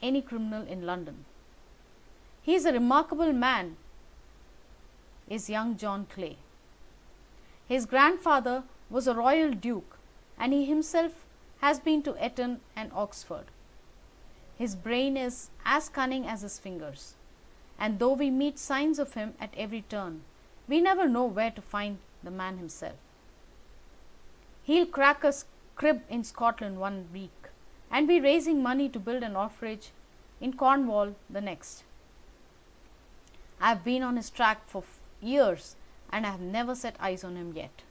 any criminal in London. He is a remarkable man, is young John Clay. His grandfather was a royal duke, and he himself has been to Eton and Oxford. His brain is as cunning as his fingers, and though we meet signs of him at every turn, we never know where to find the man himself. He'll crack a crib in Scotland one week, and be raising money to build an orphanage in Cornwall the next. I have been on his track for years, and I have never set eyes on him yet.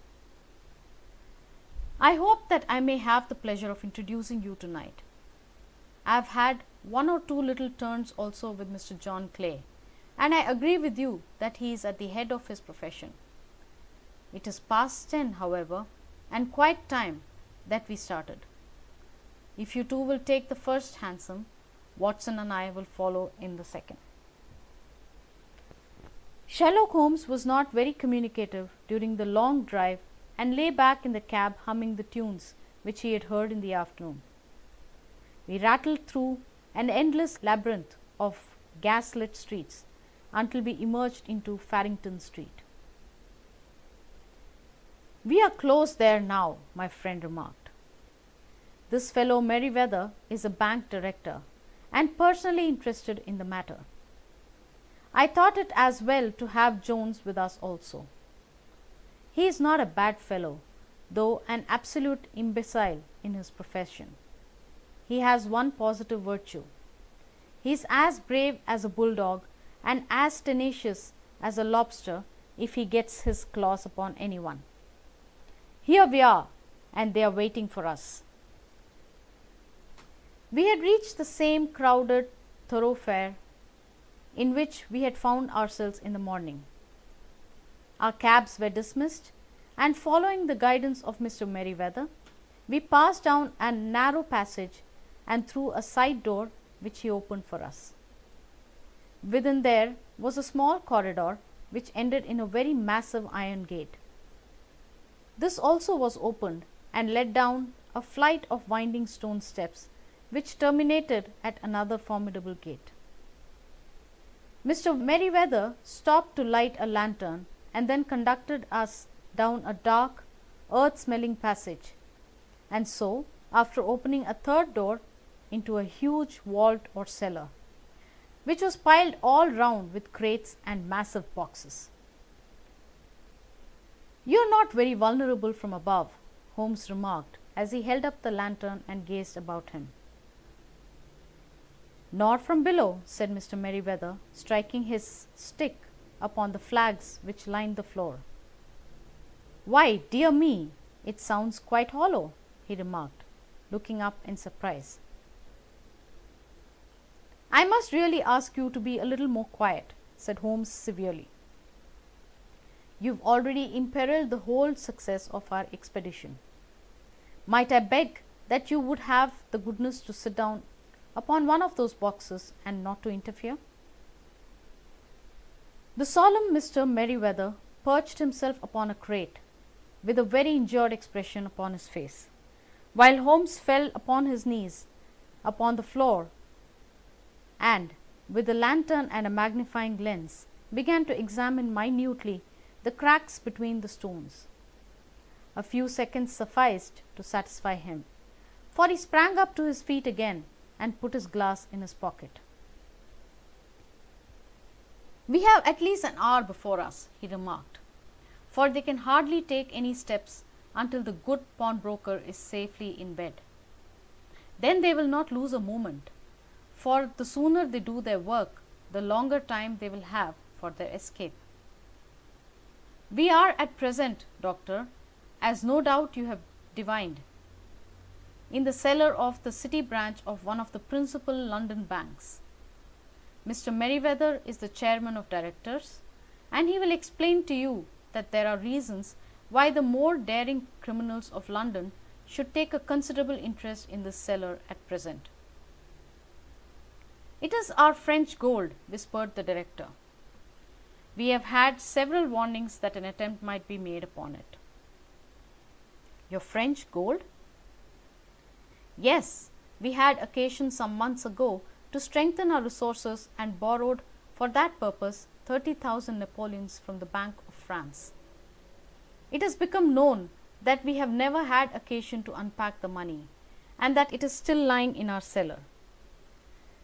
I hope that I may have the pleasure of introducing you tonight. I have had one or two little turns also with Mr. John Clay, and I agree with you that he is at the head of his profession. It is past 10, however, and quite time that we started. If you two will take the first hansom, Watson and I will follow in the second. Sherlock Holmes was not very communicative during the long drive, and lay back in the cab humming the tunes which he had heard in the afternoon. We rattled through an endless labyrinth of gas-lit streets until we emerged into Farrington Street. "We are close there now," my friend remarked. "This fellow Merryweather is a bank director, and personally interested in the matter. I thought it as well to have Jones with us also. He is not a bad fellow, though an absolute imbecile in his profession. He has one positive virtue. He is as brave as a bulldog and as tenacious as a lobster if he gets his claws upon anyone. Here we are, and they are waiting for us." We had reached the same crowded thoroughfare in which we had found ourselves in the morning. Our cabs were dismissed, and following the guidance of Mr. Merryweather, we passed down a narrow passage and through a side door which he opened for us. Within there was a small corridor which ended in a very massive iron gate. This also was opened and led down a flight of winding stone steps which terminated at another formidable gate. Mr. Merryweather stopped to light a lantern and then conducted us down a dark, earth-smelling passage, and so, after opening a third door, into a huge vault or cellar, which was piled all round with crates and massive boxes. "You are not very vulnerable from above," Holmes remarked as he held up the lantern and gazed about him. "Nor from below," said Mr. Merryweather, striking his stick upon the flags which lined the floor. "Why, dear me, it sounds quite hollow," he remarked, looking up in surprise. "I must really ask you to be a little more quiet," said Holmes severely. "You have already imperilled the whole success of our expedition. Might I beg that you would have the goodness to sit down upon one of those boxes and not to interfere?" The solemn Mr. Merryweather perched himself upon a crate, with a very injured expression upon his face, while Holmes fell upon his knees upon the floor and, with a lantern and a magnifying lens, began to examine minutely the cracks between the stones. A few seconds sufficed to satisfy him, for he sprang up to his feet again and put his glass in his pocket. "We have at least an hour before us," he remarked, "for they can hardly take any steps until the good pawnbroker is safely in bed. Then they will not lose a moment, for the sooner they do their work, the longer time they will have for their escape. We are at present, Doctor, as no doubt you have divined, in the cellar of the City branch of one of the principal London banks. Mr. Merryweather is the chairman of directors, and he will explain to you that there are reasons why the more daring criminals of London should take a considerable interest in this cellar at present." "It is our French gold," whispered the director. "We have had several warnings that an attempt might be made upon it." "Your French gold?" "Yes, we had occasion some months ago to strengthen our resources and borrowed for that purpose 30,000 Napoleons from the Bank of France. It has become known that we have never had occasion to unpack the money, and that it is still lying in our cellar.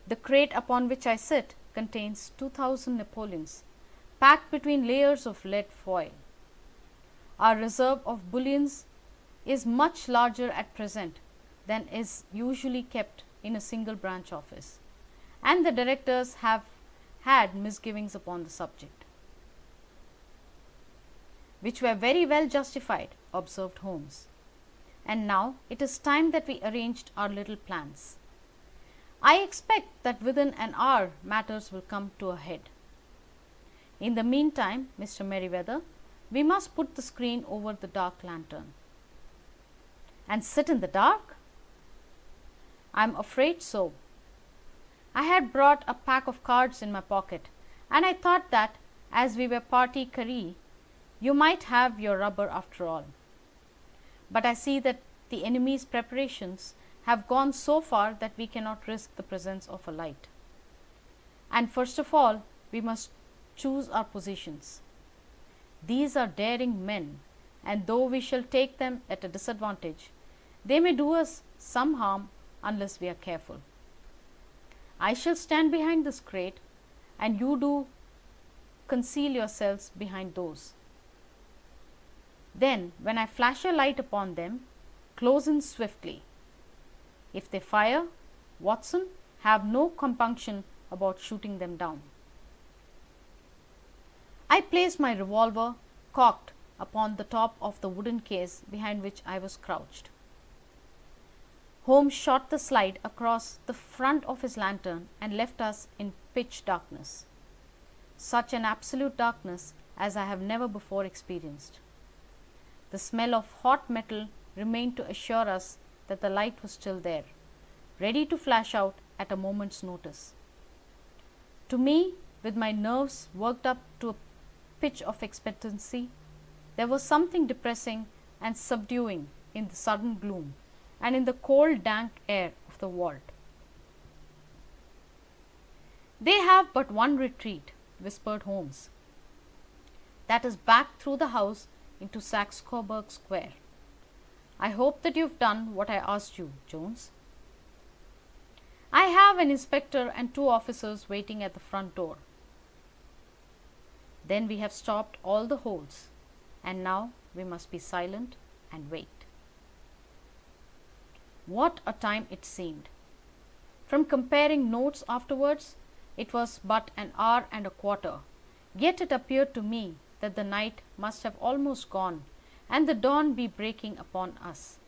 The crate upon which I sit contains 2,000 Napoleons, packed between layers of lead foil. Our reserve of bullions is much larger at present than is usually kept in a single branch office, and the directors have had misgivings upon the subject, which were very well justified, observed Holmes. And now it is time that we arranged our little plans. I expect that within an hour matters will come to a head. In the meantime, Mr. Merriweather, we must put the screen over the dark lantern. And sit in the dark? I am afraid so. I had brought a pack of cards in my pocket, and I thought that, as we were parti carré, you might have your rubber after all. But I see that the enemy's preparations have gone so far that we cannot risk the presence of a light. And first of all, we must choose our positions. These are daring men, and though we shall take them at a disadvantage, they may do us some harm unless we are careful. I shall stand behind this crate, and you do conceal yourselves behind those. Then, when I flash a light upon them, close in swiftly. If they fire, Watson, have no compunction about shooting them down. I placed my revolver, cocked, upon the top of the wooden case behind which I was crouched. Holmes shot the slide across the front of his lantern and left us in pitch darkness. Such an absolute darkness as I have never before experienced. The smell of hot metal remained to assure us that the light was still there, ready to flash out at a moment's notice. To me, with my nerves worked up to a pitch of expectancy, there was something depressing and subduing in the sudden gloom and in the cold, dank air of the vault. They have but one retreat, whispered Holmes. That is back through the house into Saxe-Coburg Square. I hope that you have done what I asked you, Jones. I have an inspector and 2 officers waiting at the front door. Then we have stopped all the holes, and now we must be silent and wait. What a time it seemed! From comparing notes afterwards, it was but an hour and a quarter, yet it appeared to me that the night must have almost gone and the dawn be breaking upon us.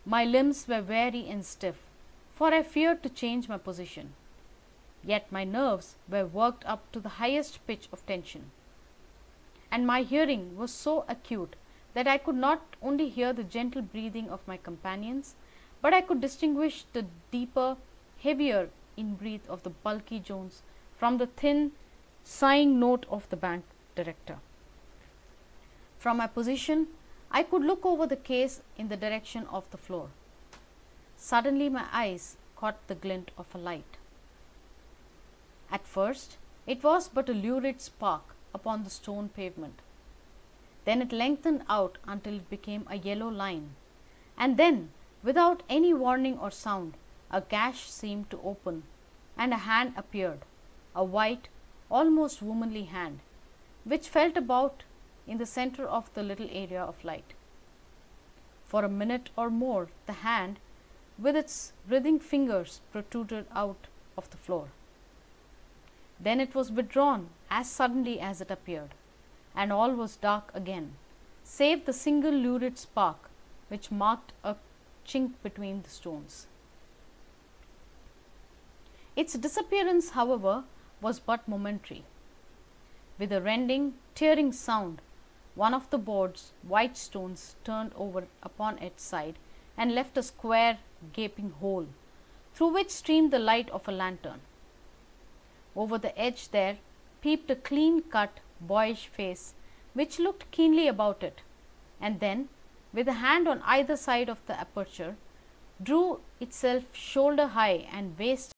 My limbs were weary and stiff, for I feared to change my position, yet my nerves were worked up to the highest pitch of tension, and my hearing was so acute that I could not only hear the gentle breathing of my companions, but I could distinguish the deeper, heavier in-breath of the bulky Jones from the thin, sighing note of the bank director. From my position, I could look over the case in the direction of the floor. Suddenly my eyes caught the glint of a light. At first, it was but a lurid spark upon the stone pavement. Then it lengthened out until it became a yellow line, and then, without any warning or sound, a gash seemed to open, and a hand appeared, a white, almost womanly hand, which felt about in the center of the little area of light. For a minute or more, the hand, with its writhing fingers, protruded out of the floor. Then it was withdrawn as suddenly as it appeared, and all was dark again, save the single lurid spark which marked a chink between the stones. Its disappearance, however, was but momentary. With a rending, tearing sound, one of the board's white stones turned over upon its side and left a square, gaping hole, through which streamed the light of a lantern. Over the edge there peeped a clean-cut, boyish face, which looked keenly about it, and then, with a hand on either side of the aperture, drew itself shoulder high and waist